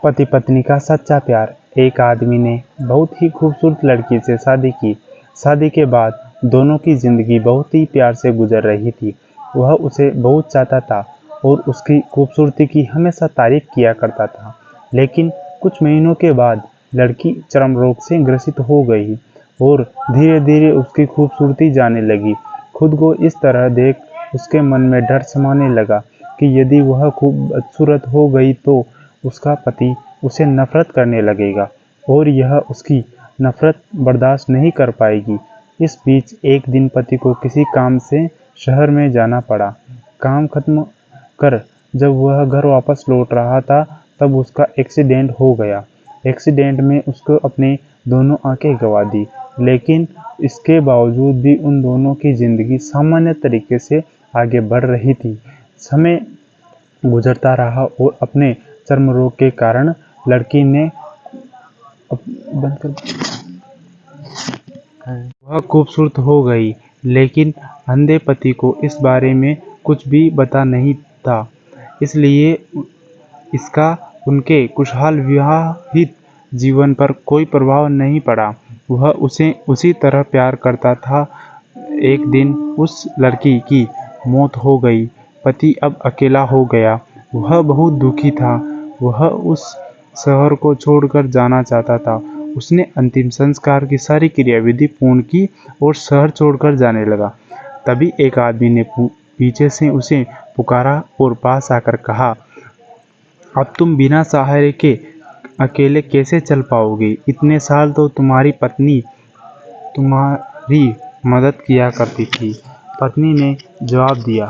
पति पत्नी का सच्चा प्यार। एक आदमी ने बहुत ही खूबसूरत लड़की से शादी की। शादी के बाद दोनों की जिंदगी बहुत ही प्यार से गुजर रही थी। वह उसे बहुत चाहता था और उसकी खूबसूरती की हमेशा तारीफ किया करता था। लेकिन कुछ महीनों के बाद लड़की चर्म रोग से ग्रसित हो गई और धीरे धीरे उसकी खूबसूरती जाने लगी। खुद को इस तरह देख उसके मन में डर समाने लगा कि यदि वह खूबसूरत हो गई तो उसका पति उसे नफरत करने लगेगा और यह उसकी नफरत बर्दाश्त नहीं कर पाएगी। इस बीच एक दिन पति को किसी काम से शहर में जाना पड़ा। काम खत्म कर जब वह घर वापस लौट रहा था तब उसका एक्सीडेंट हो गया। एक्सीडेंट में उसको अपनी दोनों आंखें गंवा दी, लेकिन इसके बावजूद भी उन दोनों की जिंदगी सामान्य तरीके से आगे बढ़ रही थी। समय गुजरता रहा और अपने चर्म रोग के कारण लड़की ने बंद कर वह खूबसूरत हो गई, लेकिन अंधे पति को इस बारे में कुछ भी पता नहीं था। इसलिए इसका उनके खुशहाल विवाहित जीवन पर कोई प्रभाव नहीं पड़ा। वह उसे उसी तरह प्यार करता था। एक दिन उस लड़की की मौत हो गई। पति अब अकेला हो गया। वह बहुत दुखी था। वह उस शहर को छोड़कर जाना चाहता था। उसने अंतिम संस्कार की सारी क्रियाविधि पूर्ण की और शहर छोड़कर जाने लगा। तभी एक आदमी ने पीछे से उसे पुकारा और पास आकर कहा, अब तुम बिना सहारे के अकेले कैसे चल पाओगे? इतने साल तो तुम्हारी पत्नी तुम्हारी मदद किया करती थी। पत्नी ने जवाब दिया,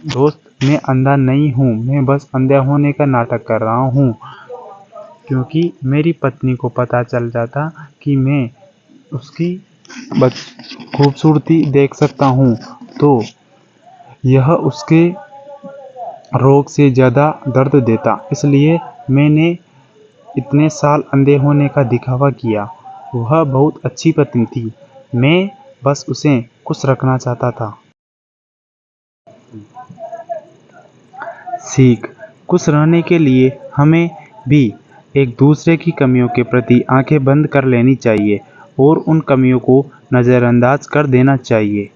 दोस्त, मैं अंधा नहीं हूँ, मैं बस अंधा होने का नाटक कर रहा हूँ। क्योंकि मेरी पत्नी को पता चल जाता कि मैं उसकी खूबसूरती देख सकता हूँ तो यह उसके रोग से ज़्यादा दर्द देता। इसलिए मैंने इतने साल अंधे होने का दिखावा किया। वह बहुत अच्छी पत्नी थी। मैं बस उसे खुश रखना चाहता था। सीख: खुश रहने के लिए हमें भी एक दूसरे की कमियों के प्रति आंखें बंद कर लेनी चाहिए और उन कमियों को नज़रअंदाज कर देना चाहिए।